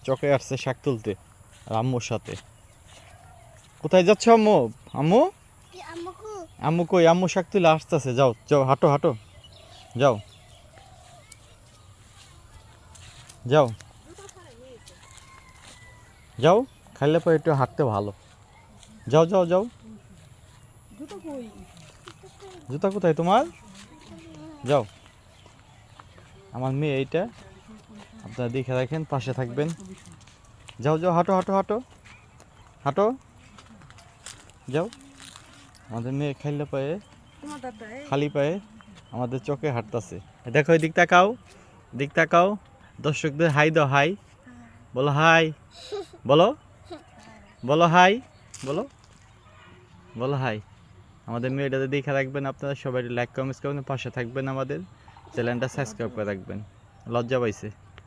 চকে আসছে শাক তুলতে আর আম্মুর সাথে। কোথায় যাচ্ছ আম্মু? আম্মু আম্মু কই? আম্মু শাক তুলে আসতেছে। যাও যাও, হাঁটো হাঁটো, যাও যাও যাও, খাইলে পরে একটু হাঁটতে ভালো। যাও যাও যাও। জুতা কোথায় তোমার? যাও। আমার মেয়ে এইটা, আপনারা দেখে রাখেন, পাশে থাকবেন। যাও যাও, হাঁটো হাঁটো হাঁটো হাঁটো, যাও। আমাদের মেয়ে খাইলে পায়ে, খালি পায়ে আমাদের চোখে হাঁটতেছে। দেখো এদিক তাকাও, দিক তাকাও, দর্শকদের হাই দাও, হাই বলো, হাই বলো, বলো হাই, বলো, বলো হাই। আমাদের মেয়েটাতে দেখে রাখবেন আপনারা সবাই, লাইক কমেন্টস করবেন, পাশে থাকবেন, আমাদের চ্যানেলটা সাবস্ক্রাইব করে রাখবেন। লজ্জা পাইছে।